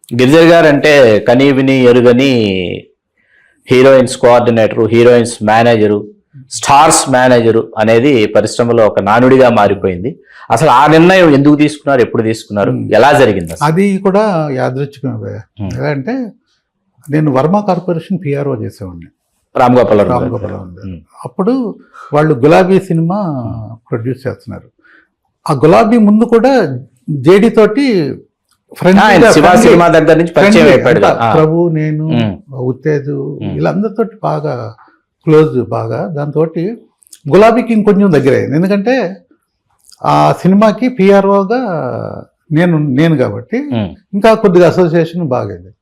గిరిజర్ గారు అంటే కనీ విని ఎరుగని heroines coordinator, heroines manager, stars manager అనేది పరిశ్రమలో ఒక నానుడిగా మారిపోయింది. అసలు ఆ నిర్ణయం ఎందుకు తీసుకున్నారు, ఎప్పుడు తీసుకున్నారు, ఎలా జరిగింది అసలు? అది కూడా యాదృచ్ఛికమే. ఎలా అంటే నేను వర్మ కార్పొరేషన్ పిఆర్ఓ చేసేవాడిని, రామ్ గోపాల్ అప్పుడు వాళ్ళు గులాబీ సినిమా ప్రొడ్యూస్ చేస్తున్నారు. ఆ గులాబీ ముందు కూడా జేడి తోటి శివ సినిమా దగ్గర నుంచి పరిచయం అయిపోయాడు. ప్రభు, నేను, ఉత్తేజు వీళ్ళందరితో బాగా క్లోజ్. బాగా దాంతో గులాబీకి ఇంకొంచెం దగ్గర అయింది. ఎందుకంటే ఆ సినిమాకి పిఆర్ఓగా నేను కాబట్టి ఇంకా కొద్దిగా అసోసియేషన్ బాగైంది.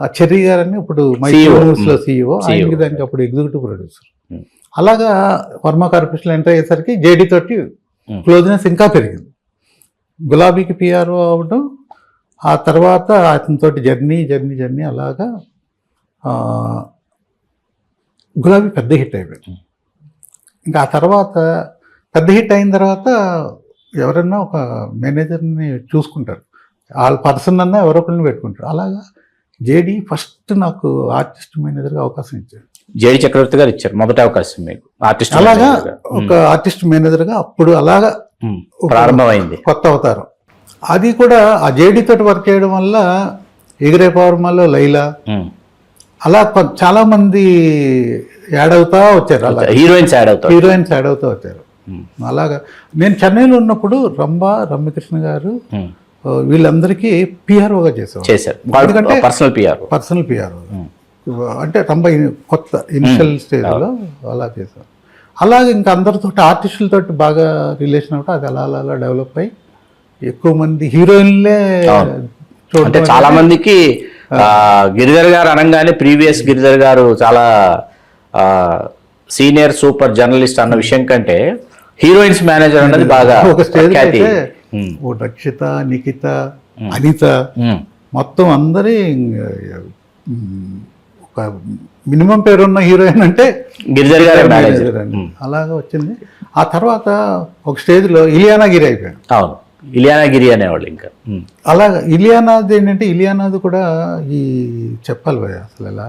ఆ చెర్రీ గారని ఇప్పుడు మైక్రోలో CEO, ఆయనకి దానికి అప్పుడు ఎగ్జిక్యూటివ్ ప్రొడ్యూసర్. అలాగా వర్మ కార్పొరేషన్ ఎంటర్ అయ్యేసరికి జేడీ తోటి క్లోజ్నెస్ ఇంకా పెరిగింది. గులాబీకి పిఆర్ఓ అవ్వడం, ఆ తర్వాత అతనితోటి జర్నీ అలాగా గులాబీ పెద్ద హిట్ అయిపోయింది. ఇంకా ఆ తర్వాత పెద్ద హిట్ అయిన తర్వాత ఎవరన్నా ఒక మేనేజర్ని చూసుకుంటారు, వాళ్ళ పర్సన్ అన్నా ఎవరొకరిని పెట్టుకుంటారు. అలాగా జేడీ ఫస్ట్ నాకు ఆర్టిస్ట్ మేనేజర్గా అవకాశం ఇచ్చారు. జేడి చక్రవర్తి గారు ఇచ్చారు మొదటి అవకాశం మీకు ఆర్టిస్ట్. అలాగా ఒక ఆర్టిస్ట్ మేనేజర్గా అప్పుడు అలాగా ప్రారంభమైంది కొత్త అవతారం. అది కూడా ఆ జేడీ తోటి వర్క్ చేయడం వల్ల ఎగిరే పవర్మలో లైలా అలా చాలా మంది యాడ్ అవుతా వచ్చారు. అలా హీరోయిన్స్ యాడ్ అవుతా వచ్చారు. అలాగా నేను చెన్నైలో ఉన్నప్పుడు రమ్యకృష్ణ గారు వీళ్ళందరికీ పిఆర్ఓగా చేశారు. పర్సనల్ పిఆర్ఓ అంటే కొత్త ఇనిషియల్ స్టేజ్లో అలా చేశారు. అలాగే ఇంకా అందరితో ఆర్టిస్టులతో బాగా రిలేషన్ అవ్వటం, అది అలా డెవలప్ అయ్యి ఎక్కువ మంది హీరోయిన్లే అంటే చాలా మందికి గిరిధర్ గారు అనగానే ప్రీవియస్ గిరిధర్ గారు చాలా సీనియర్ సూపర్ జర్నలిస్ట్ అన్న విషయం కంటే హీరోయిన్స్ మేనేజర్ అన్నది బాగా ఒక స్టేజ్ అయితే రక్షిత, నిఖిత, అనిత మొత్తం అందరి ఒక మినిమం పేరున్న హీరోయిన్ అంటే గిరిధర్ గారు మేనేజర్ అండి. అలాగా వచ్చింది. ఆ తర్వాత ఒక స్టేజ్లో ఇలియానా గిరి అయిపోయాను. అవును, ఇలియానా గిరి అనేవాళ్ళు. ఇంకా అలాగా ఇలియానాది ఏంటంటే ఇలియానాది కూడా ఈ చెప్పాలి భయ అసలు ఎలా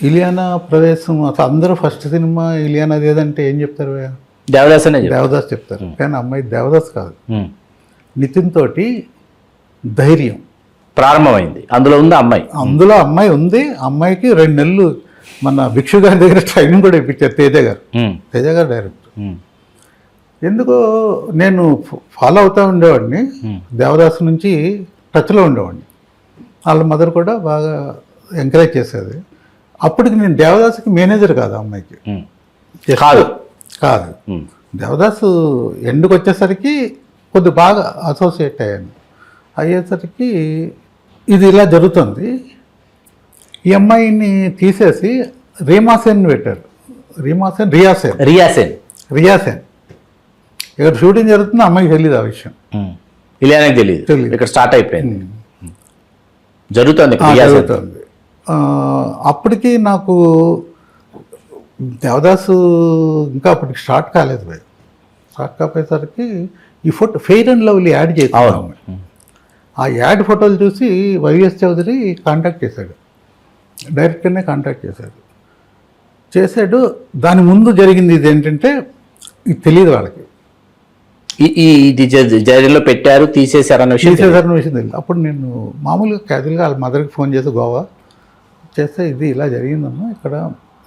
ఇలియానా ప్రవేశం. అసలు అందరూ ఫస్ట్ సినిమా ఇలియానాది ఏదంటే ఏం చెప్తారు భయ? దేవదాస్ చెప్తారు. కానీ అమ్మాయి దేవదాస్ కాదు, నితిన్ తోటి ధైర్యం ప్రారంభమైంది. అందులో అమ్మాయి ఉంది. అమ్మాయికి 2 నెలలు మన భిక్షు గారి దగ్గర ట్రైనింగ్ కూడా ఇప్పించారు తేజ గారు డైరెక్టర్. ఎందుకో నేను ఫాలో అవుతూ ఉండేవాడిని, దేవదాస్ నుంచి టచ్లో ఉండేవాడిని. వాళ్ళ మదర్ కూడా బాగా ఎంకరేజ్ చేసేది. అప్పటికి నేను దేవదాస్కి మేనేజర్ కాదు, అమ్మాయికి కాదు. దేవదాస్ ఎండుకు వచ్చేసరికి కొద్ది బాగా అసోసియేట్ అయ్యేసరికి ఇది ఇలా జరుగుతుంది. ఈ అమ్మాయిని తీసేసి రీమాసేన్ పెట్టారు. రియాసేన్ ఇక్కడ షూటింగ్ జరుగుతుంది, అమ్మాయికి తెలియదు ఆ విషయం. ఇలియానాకి తెలియదు, ఇక్కడ స్టార్ట్ అయిపోయింది, జరుగుతుంది. అప్పటికి నాకు దేవదాసు ఇంకా అప్పటికి స్టార్ట్ కాలేదు. స్టార్ట్ కాపోయేసరికి ఈ photo fair and lovely ad చేసాం. ఆ యాడ్ ఫోటోలు చూసి వైఎస్ చౌదరి కాంటాక్ట్ చేశాడు, డైరెక్టర్నే కాంటాక్ట్ చేశాడు. దాని ముందు జరిగింది ఇది ఏంటంటే ఇది తెలియదు వాళ్ళకి, ఇది జైల్లో పెట్టారు తీసేశారన్న విషయం తెలియదు. అప్పుడు నేను మామూలుగా క్యాజువల్గా వాళ్ళ మదర్కి ఫోన్ చేసి గోవా చేస్తే ఇది ఇలా జరిగిందమ్మా, ఇక్కడ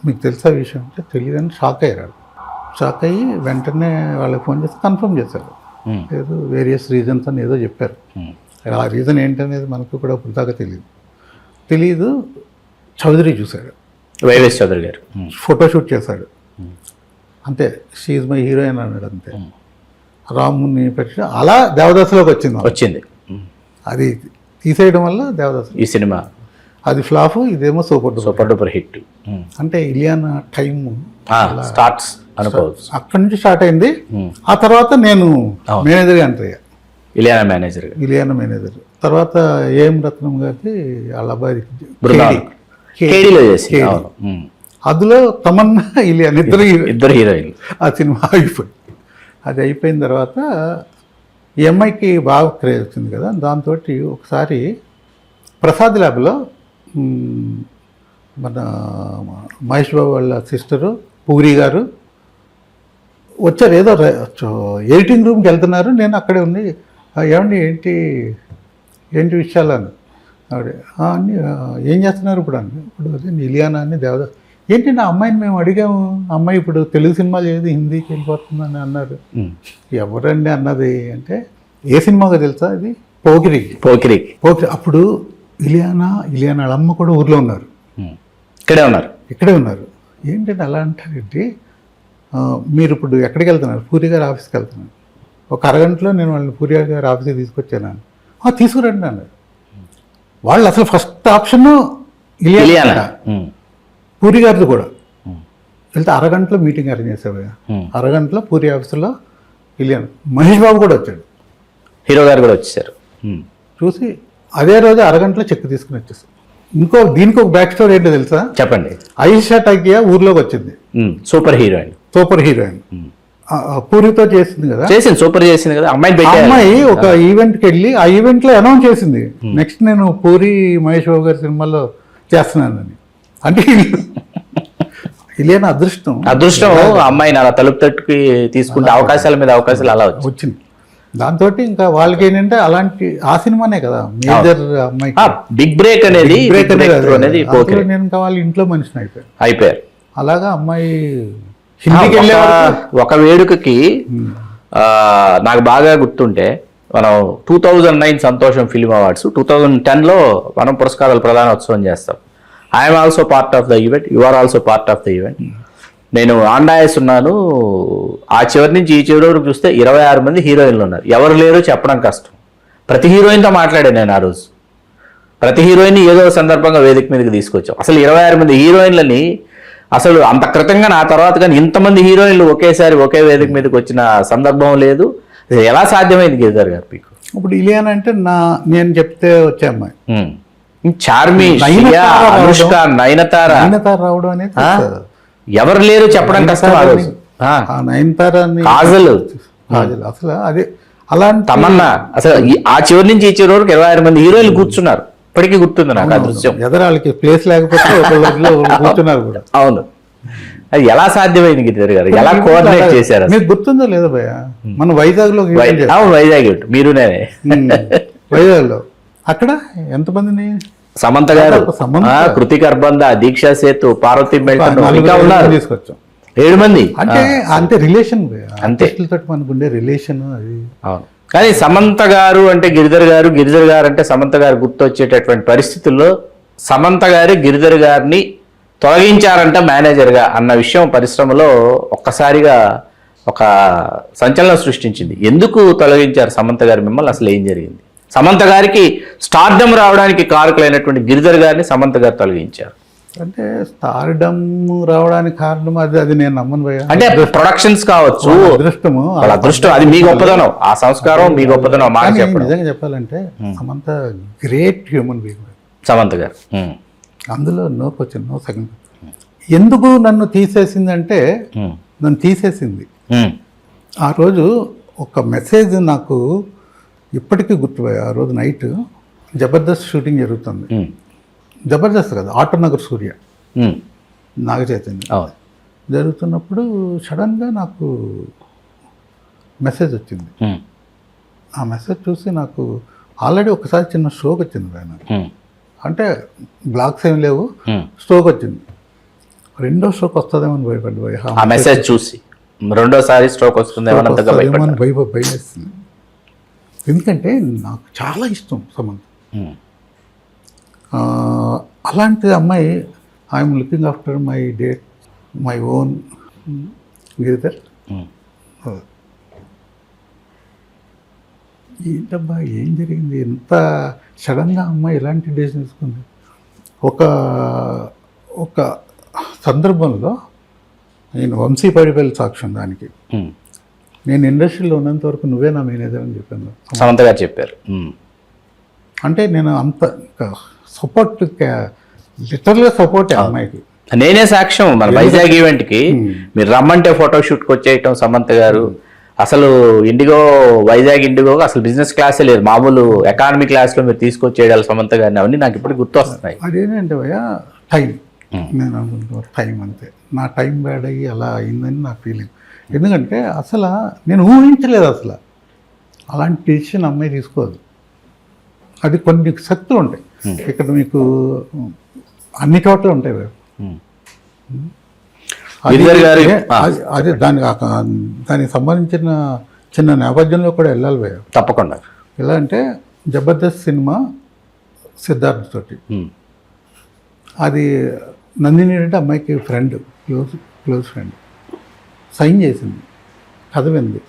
మీకు తెలిసే విషయం అంటే తెలియదని షాక్ అయ్యి వెంటనే వాళ్ళకి ఫోన్ చేసి కన్ఫర్మ్ చేశారు. ఏదో వేరియస్ రీజన్స్ అని ఏదో చెప్పారు. ఆ రీజన్ ఏంటనేది మనకు కూడా ఇప్పుడు తెలియదు. చౌదరి చూశాడు, వైఎస్ చౌదరి గారు ఫోటోషూట్ చేశాడు. అంతే, షీఈ్ మై హీరోయిన్ అన్నాడు. అంతే, రాముని పెట్టి అలా దేవదాసులోకి వచ్చింది. అది తీసేయడం వల్ల దేవదాసు ఈ సినిమా అది ఫ్లాప్, ఇదేమో సూపర్ డూపర్ హిట్. అంటే ఇలియానా టైమ్ స్టార్ట్స్ అనుకోవచ్చు, అక్కడి నుంచి స్టార్ట్ అయింది. ఆ తర్వాత నేను మేనేజర్గా ఎంటర్ అయ్యా, ఇలియానా మేనేజర్. తర్వాత ఏఎం రత్నం గారి వాళ్ళ అబ్బాయి అందులో తమన్నా ఇలియానా ఇద్దరు హీరోయిన్. ఆ సినిమా అయిపోయింది. అది అయిపోయిన తర్వాత ఈ అమ్మాయికి బాగా క్రేజ్ వచ్చింది కదా, దాంతో ఒకసారి ప్రసాద్ ల్యాబ్లో మన మహేష్ బాబు వాళ్ళ సిస్టరు పూరి గారు వచ్చారు. ఏదో ఎడిటింగ్ రూమ్కి వెళ్తున్నారు, నేను అక్కడే ఉంది. ఏమండి ఏంటి విషయాలని ఆవిడ అన్నీ ఏం చేస్తున్నారు ఇప్పుడు అని. ఇప్పుడు అదే ఇలియానా అని దేవదాస్. ఏంటి నా అమ్మాయిని మేము అడిగాము, అమ్మాయి ఇప్పుడు తెలుగు సినిమాలు ఏది హిందీకి వెళ్ళిపోతుందని అన్నారు. ఎవరండి అన్నది అంటే ఏ సినిమాగా తెలుసా, ఇది పోకిరి. అప్పుడు ఇలియానా వాళ్ళ అమ్మ కూడా ఊర్లో ఉన్నారు, ఇక్కడే ఉన్నారు. ఏంటంటే అలా అంటారేంటి, మీరు ఇప్పుడు ఎక్కడికి వెళ్తున్నారు, పూరి గారి ఆఫీస్కి వెళ్తున్నాను, ఒక అరగంటలో నేను వాళ్ళని పూరి గారి ఆఫీస్కి తీసుకొచ్చాను. తీసుకురండి అన్నారు. వాళ్ళు అసలు ఫస్ట్ ఆప్షన్ ఇలియానా, పూరి గారిది కూడా. వెళ్తే అరగంటలో మీటింగ్ అరేంజ్ చేసావు, అరగంటలో పూరి ఆఫీసులో ఇలియానా. మహేష్ బాబు కూడా వచ్చాడు, హీరో గారు కూడా వచ్చేసారు. చూసి అదే రోజు అరగంటలో చెక్ తీసుకుని వచ్చేసారు. దీనికి ఒక బ్యాక్ స్టోరీ ఏంటో తెలుసా, చెప్పండి. ఆయిషా టకియా ఊర్లోకి వచ్చింది, సూపర్ హీరోయిన్. పూరితో చేసింది కదా, సూపర్ చేసింది కదా. అమ్మాయి ఒక ఈవెంట్కి వెళ్ళి ఆ ఈవెంట్లో అనౌన్స్ చేసింది, నెక్స్ట్ నేను పూరి మహేష్ బాబు గారి సినిమాలో చేస్తున్నానని. అంటే ఇలియానా అదృష్టం అమ్మాయిని అలా తలుపు తట్టుకి తీసుకుంటే అవకాశాల మీద అవకాశాలు అలా వచ్చింది. దాంతో ఇంకా వాళ్ళకి ఏంటంటే అలాంటి ఆ సినిమానే కదా మేజర్ అమ్మాయి బిగ్ బ్రేక్ అనేది. నేను ఇంకా వాళ్ళ ఇంట్లో మనిషిని అయిపోయారు. అలాగా అమ్మాయి హిందీకి వెళ్ళే ఒక వేడుకకి నాకు బాగా గుర్తుంటే, మనం 2009 సంతోషం ఫిల్మ్ అవార్డ్స్ 2010లో మనం పురస్కారాల ప్రదానోత్సవం చేస్తాం. I'm also part of the event, you are also part of the event. నేను ఆండాయస్ ఉన్నాను. ఆ చివరి నుంచి ఈ చివరి వరకు చూస్తే 26 మంది హీరోయిన్లు ఉన్నారు. ఎవరు లేరో చెప్పడం కష్టం. ప్రతి హీరోయిన్తో మాట్లాడాను నేను ఆ రోజు. ప్రతి హీరోయిన్ ఏదో సందర్భంగా వేదిక మీదకి తీసుకొచ్చాం. అసలు 26 మంది హీరోయిన్లని అసలు అంత క్రితంగా నా తర్వాత కానీ ఇంతమంది హీరోయిన్లు ఒకేసారి ఒకే వేదిక మీదకి వచ్చిన సందర్భం లేదు. ఎలా సాధ్యమైంది గిరిధర్ గారు మీకు? ఇప్పుడు ఇలియానా అంటే నేను చెప్తే వచ్చే అమ్మాయి, చార్మి, అనుష్క, నయనతార రావడం అనేది ఎవరు లేరు చెప్పడం కష్టం. నయనతార, కాజల్ అసలు అదే అలాంటి తమన్నా. అసలు ఆ చివరి నుంచి ఈ చివరి వరకు 26 మంది హీరోయిన్లు కూర్చున్నారు. ఇప్పటికీ గుర్తుంది నాకు ఆ దృశ్యం. ఎదరాళ్ళకి ప్లేస్ లేకపోతే కూర్చున్నారు కూడా. అవును, అది ఎలా సాధ్యమైంది గిరిధర్ గారు? ఎలా కోఆర్డినేట్ చేశారు? మీకు గుర్తుందో లేదో భయ్య, మన వైజాగ్ లో. వైజాగ్ మీరు నేనే వైజాగ్ లో అక్కడ ఎంతమందిని, సమంత గారు, కృతిక అర్బంద, దీక్షా సేతు, పార్వతి తీసుకొచ్చాం 7 మంది. అంటే రిలేషన్ అంతే, మనకు ఉండే రిలేషన్ అది. అవును, కానీ సమంత గారు అంటే గిరిధర్ గారు, గిరిధర్ గారు అంటే సమంత గారు గుర్తొచ్చేటటువంటి పరిస్థితుల్లో సమంత గారు గిరిధర్ గారిని తొలగించారంట మేనేజర్గా అన్న విషయం పరిశ్రమలో ఒక్కసారిగా ఒక సంచలనం సృష్టించింది. ఎందుకు తొలగించారు సమంత గారు మిమ్మల్ని? అసలు ఏం జరిగింది? సమంత గారికి స్టార్డమ్ రావడానికి కారకులైనటువంటి గిరిధర్ గారిని సమంత గారు తొలగించారు అంటే, స్టార్డమ్ రావడానికి కారణం అది నేను నమ్మను భయ్య. అంటే ప్రొడక్షన్స్ కావచ్చు, అదృష్టం, అది మీ గొప్పదనం, ఆ సంస్కారం మీ గొప్పదనం. మాట నిజంగా చెప్పాలంటే Samantha great human being Samantha గారు. అందులో నో క్వశ్చన్, నో సెకండ్. ఎందుకు నన్ను తీసేసిందంటే, నన్ను తీసేసింది ఆ రోజు ఒక మెసేజ్ నాకు ఇప్పటికీ గుర్తుపోయా. ఆ రోజు నైట్ జబర్దస్త్ షూటింగ్ జరుగుతుంది. జబర్దస్త్ కదా, ఆటోనగర్ సూర్య, నాగ చైతన్య జరుగుతున్నప్పుడు సడన్గా నాకు మెసేజ్ వచ్చింది. ఆ మెసేజ్ చూసి నాకు ఆల్రెడీ ఒకసారి చిన్న స్ట్రోక్ వచ్చింది ఆయన. అంటే బ్లాక్స్ ఏం లేవు, స్ట్రోక్ వచ్చింది. రెండో స్ట్రోక్ వస్తుందేమో అని భయపడి, ఆ మెసేజ్ చూసి రెండోసారి స్ట్రోక్ వస్తుందేమో భయమేస్తుంది. ఎందుకంటే నాకు చాలా ఇష్టం సమంత. అలాంటి అమ్మాయి, I'm looking after my date, my own Giridhar. ఏంటబ్బా ఏం జరిగింది, ఎంత సడన్గా అమ్మాయి ఎలాంటి డెసిషన్ తీసుకుంది? ఒక సందర్భంలో నేను వంశీ పడిపల్లి సాక్ష్యం దానికి, నేను ఇండస్ట్రీలో ఉన్నంత వరకు నువ్వే నా మేనేజర్ అని చెప్పాను. సమంత గారు చెప్పారు. అంటే నేను అంత సపోర్ట్, లిటరల్గా సపోర్ట్ అమ్మాయికి. నేనే సాక్ష్యం. మన వైజాగ్ ఈవెంట్కి మీరు రమ్మంటే ఫోటోషూట్కి వచ్చేయటం సమంత గారు, అసలు ఇండిగో, వైజాగ్ ఇండిగో అసలు బిజినెస్ క్లాసే లేదు, మామూలు ఎకానమీ క్లాస్లో మీరు తీసుకొచ్చేయాలి సమంత గారిని, అవన్నీ నాకు ఇప్పటికి గుర్తొస్తున్నాయి. అదేంటంటే భయ్యా టైం, నేను అనుకుంటున్నా టైం అంతే. నా టైం బ్యాడ్ అయ్యి అలా అయిందని నా ఫీలింగ్. ఎందుకంటే అసలు నేను ఊహించలేదు అసలు అలాంటి డెసిషన్ అమ్మాయి తీసుకోదు. అది కొన్ని శక్తులు ఉంటాయి ఇక్కడ మీకు అన్ని చోట్ల ఉంటాయి భయ్యా. అదే దానికి సంబంధించిన చిన్న నేపథ్యంలో కూడా వెళ్ళాలి భయ్యా. తప్పకుండా. ఎలా అంటే జబర్దస్త్ సినిమా సిద్ధార్థ్ తోటి, అది నందిని అంటే అమ్మాయికి ఫ్రెండ్, క్లోజ్ ఫ్రెండ్, సైన్ చేసింది, కథ వింది,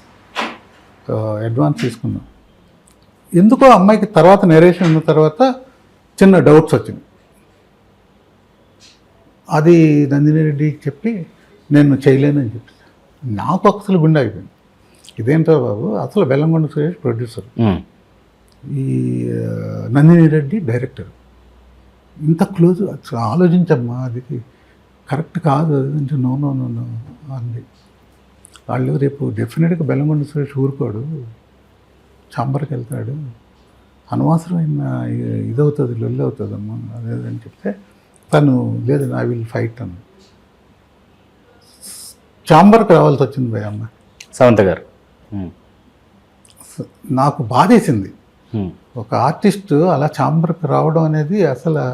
అడ్వాన్స్ తీసుకున్నాం. ఎందుకో అమ్మాయికి తర్వాత నెరేషన్ ఉన్న తర్వాత చిన్న డౌట్స్ వచ్చింది. అది నందిని రెడ్డికి చెప్పి నేను చేయలేనని చెప్పి, నాకు అసలు గుండె అయిపోయింది. ఇదేంటో బాబు, అసలు బెల్లంకొండ సురేష్ ప్రొడ్యూసర్, ఈ నందిని రెడ్డి డైరెక్టర్, ఇంత క్లోజ్, ఆలోచించమ్మా అది కరెక్ట్ కాదు అంటే నో నో నో నో అంది. వాళ్ళు రేపు డెఫినెట్గా బెల్లంకొండ సురేష్ ఊరుకోడు, చాంబర్కి వెళ్తాడు, అనవసరమైన ఇదవుతుంది, లొల్లి అవుతుందమ్మా అదేదని చెప్తే తను లేదు ఐ విల్ ఫైట్ అని చాంబర్కి రావాల్సి వచ్చింది భయ అమ్మ సమంత గారు. నాకు బాధేసింది. ఒక ఆర్టిస్ట్ అలా చాంబర్కి రావడం అనేది అసలు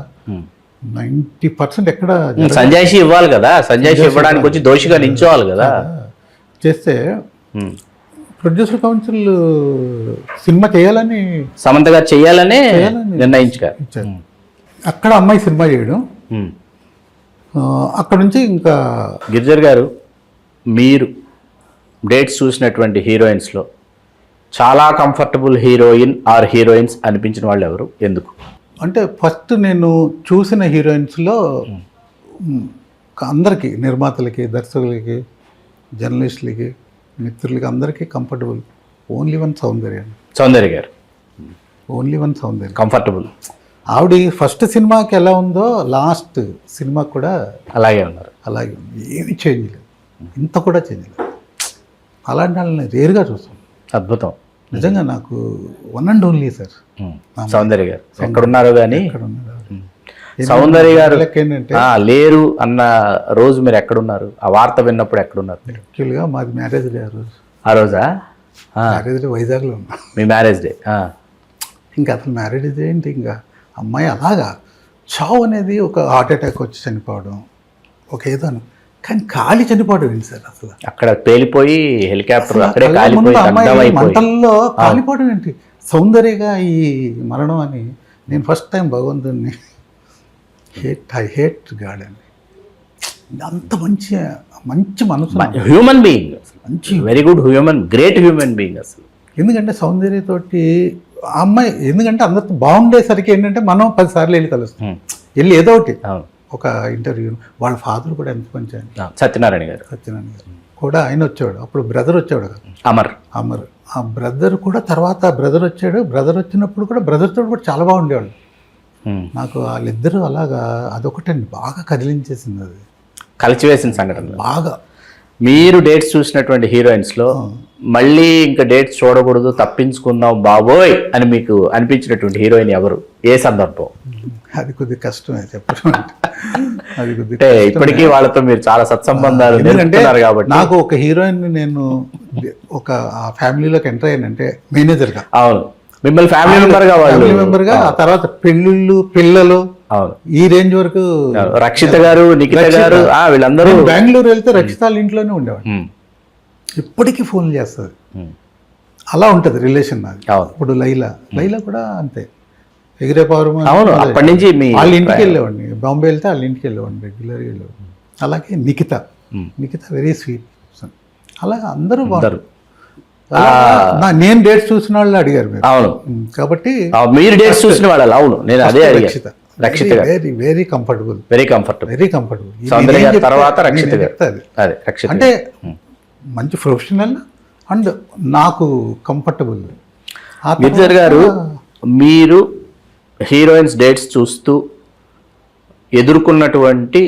90% ఎక్కడ సంజాయిషి ఇవ్వాలి కదా, సంజాయిషి ఇవ్వడానికి వచ్చి దోషిగా నించోవాలి కదా. చేస్తే ప్రొడ్యూసర్ కౌన్సిల్ సినిమా చేయాలని సమంత గారు చేయాలని నిర్ణయించారు. అక్కడ అమ్మాయి సినిమా చేయడం, అక్కడ నుంచి ఇంకా గిరిజర్ గారు, మీరు డేట్స్ చూసినటువంటి హీరోయిన్స్లో చాలా కంఫర్టబుల్ హీరోయిన్ ఆర్ హీరోయిన్స్ అనిపించిన వాళ్ళు ఎవరు, ఎందుకు? అంటే ఫస్ట్ నేను చూసిన హీరోయిన్స్లో అందరికీ, నిర్మాతలకి, దర్శకులకి, జర్నలిస్టులకి, మిత్రులకి అందరికీ కంఫర్టబుల్ ఓన్లీ వన్ సౌందర్య గారు. ఓన్లీ వన్ సౌందర్య కంఫర్టబుల్. ఆవిడ ఫస్ట్ సినిమాకి ఎలా ఉందో లాస్ట్ సినిమాకి కూడా అలాగే ఉన్నారు. అలాగే ఉంది, ఏమీ చేంజ్ లేదు, ఇంత కూడా చేంజ్ లేదు. అలాంటి వాళ్ళని రేరుగా చూస్తాం. అద్భుతం నిజంగా. నాకు వన్ అండ్ ఓన్లీ సార్ సౌందర్య గారు. ఎక్కడున్నారో కానీ సౌందర్య గారు ఏంటంటే లేరు అన్న రోజు మీరు ఎక్కడున్నారు? ఆ వార్త విన్నప్పుడు ఎక్కడున్నారు? యాక్చువల్గా మాది మ్యారేజ్ డే ఆ రోజు. ఆ రోజా? మ్యారేజ్ డే వైజాగ్లో ఉన్నా. మీ మ్యారేజ్ డే? ఇంకా అసలు మ్యారేజ్ డే ఏంటి, ఇంకా అమ్మాయి అలాగా చావు అనేది ఒక హార్ట్ అటాక్ వచ్చి చనిపోవడం, ఒక ఏదో కానీ కాలి చనిపోవడం ఏంటి సార్ అసలు? అక్కడ పేలిపోయి హెలికాప్టర్ అక్కడే కాలిపోయి మంటల్లో కాలిపోవడం ఏంటి? సౌందర్యగా ఈ మరణం అని నేను ఫస్ట్ టైం భగవంతుడిని ఐ హేట్ గాడ్ అండి. అంత మంచి మంచి మనసు, హ్యూమన్ బీయింగ్, మంచి very good human, great human being అసలు. ఎందుకంటే సౌందర్యతోటి ఆ అమ్మాయి, ఎందుకంటే అందరితో బాగుండేసరికి ఏంటంటే మనం 10 సార్లు వెళ్ళి కలుస్తాం, వెళ్ళి ఏదో ఒకటి ఒక ఇంటర్వ్యూ. వాళ్ళ ఫాదర్ కూడా ఎంత మంచి ఆయన, సత్యనారాయణ గారు కూడా ఆయన వచ్చేవాడు. అప్పుడు బ్రదర్ వచ్చేవాడు కదా, అమర్. ఆ బ్రదర్ కూడా తర్వాత బ్రదర్ వచ్చాడు. బ్రదర్ వచ్చినప్పుడు కూడా బ్రదర్తో కూడా చాలా బాగుండేవాళ్ళు. నాకు వాళ్ళిద్దరూ అలాగా అదొకటండి బాగా కదిలించేసింది, అది కలిసివేసిన సంఘటన బాగా. మీరు డేట్స్ చూసినటువంటి హీరోయిన్స్లో మళ్ళీ ఇంకా డేట్స్ చూడకూడదు, తప్పించుకుందాం బాబోయ్ అని మీకు అనిపించినటువంటి హీరోయిన్ ఎవరు, ఏ సందర్భం? అది కొద్దిగా కష్టమే చెప్పడం. అది కొద్దిగా ఇప్పటికీ వాళ్ళతో మీరు చాలా సత్సంబంధాలు నిలుపుతున్నారు కాబట్టి. నాకు ఒక హీరోయిన్ నేను ఒక ఆ ఫ్యామిలీలోకి ఎంటర్ అయ్యానంటే మేనేజర్గా. అవును, మిమ్మల్ని ఫ్యామిలీ మెంబర్గా. ఆ తర్వాత పెళ్ళిళ్ళు, పిల్లలు, ఈ రేంజ్ వరకు రక్షిత గారు, నిఖిత గారు, వీళ్ళందరూ. బెంగళూరు వెళ్తే రక్షిత వాళ్ళ ఇంట్లోనే ఉండేవాడు. ఇప్పటికీ ఫోన్ చేస్తుంది. అలా ఉంటుంది రిలేషన్ నాది. ఇప్పుడు లైలా కూడా అంతే, ఎగిరే పౌరం. అవును, అప్పటి నుంచి వాళ్ళ ఇంటికి వెళ్ళేవాడిని. బాంబే వెళ్తే వాళ్ళ ఇంటికి వెళ్ళేవాడిని, రెగ్యులర్గా వెళ్ళేవాడిని. అలాగే నిఖిత వెరీ స్వీట్. అలా అందరూ బాగుంటారు. నేను డేట్స్ చూసిన వాళ్ళు అడిగారు మీరు. అవును, కాబట్టి మీరు డేట్స్ చూసిన వాళ్ళు. అవును, నేను అదే రక్షిత వెరీ కంఫర్టబుల్. సౌందర్య తర్వాత రక్షిత అంటే మంచి ప్రొఫెషనల్ అండ్ నాకు కంఫర్టబుల్. గిరిజర్ గారు, మీరు హీరోయిన్స్ డేట్స్ చూస్తూ ఎదుర్కొన్నటువంటి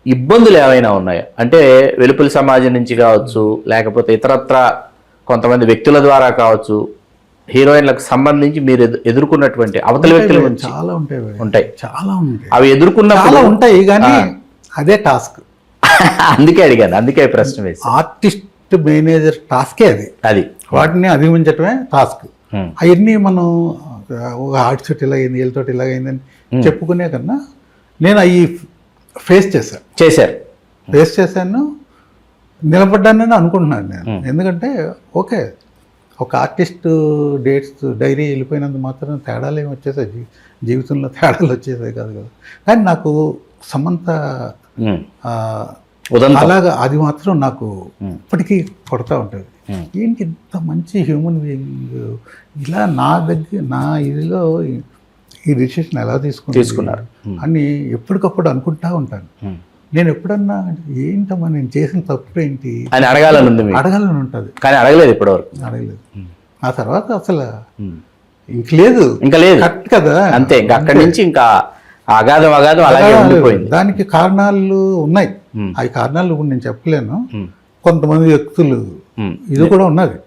ఇబ్బందులు ఏమైనా ఉన్నాయా? అంటే వెలుపల సమాజం నుంచి కావచ్చు, లేకపోతే ఇతరత్ర కొంతమంది వ్యక్తుల ద్వారా కావచ్చు, హీరోయిన్లకు సంబంధించి మీరు ఎదుర్కొన్నటువంటి అవతల వ్యక్తుల నుంచి చాలా ఉంటాయి ఉంటాయి. చాలా ఉంటాయి, అవి ఎదుర్కొన్నప్పుడు చాలా ఉంటాయి, కానీ అదే టాస్క్. అందుకే అడిగాను, అందుకే ప్రశ్న వేసి. ఆర్టిస్ట్ మేనేజర్ టాస్కే అది వాటిని అధిగమించటమే టాస్క్. అవన్నీ మనం ఒక ఆర్టిస్ట్ ఇలాగైంది, వీళ్ళతో ఇలాగైందని చెప్పుకునే కన్నా నేను అవి ఫేస్ చేశాను, నిలబడ్డానని అనుకుంటున్నాను నేను. ఎందుకంటే ఓకే, ఒక ఆర్టిస్ట్ డేట్స్ డైరీ వెళ్ళిపోయినంత మాత్రం తేడాలు ఏమి వచ్చేసాయి, జీవితంలో తేడాలు వచ్చేసాయి కాదు కదా. కానీ నాకు సమంత అలాగా అది మాత్రం నాకు ఇప్పటికీ కొడతా ఉంటుంది. ఏంటి ఇంత మంచి హ్యూమన్ బీయింగ్ ఇలా నా ఇదిలో ఈ డిసిషన్ ఎలా తీసుకున్నారు అని ఎప్పటికప్పుడు అనుకుంటా ఉంటాను. నేను ఎప్పుడన్నా ఏంటమ్మా నేను చేసిన తప్పు ఏంటి అని అడగాలని ఉంటుంది, కానీ అడగలేదు, ఇప్పటివరకు అడగలేదు. ఆ తర్వాత అసలు ఇంకా లేదు కరెక్ట్ కదా, అంతే. ఇంకా అక్కడి నుంచి ఇంకా అగాధం అలాగే ఉండిపోయింది. దానికి కారణాలు ఉన్నాయి, అవి కారణాలు ఇప్పుడు నేను చెప్పలేను. కొంతమంది వ్యక్తులు ఇది కూడా ఉన్నది.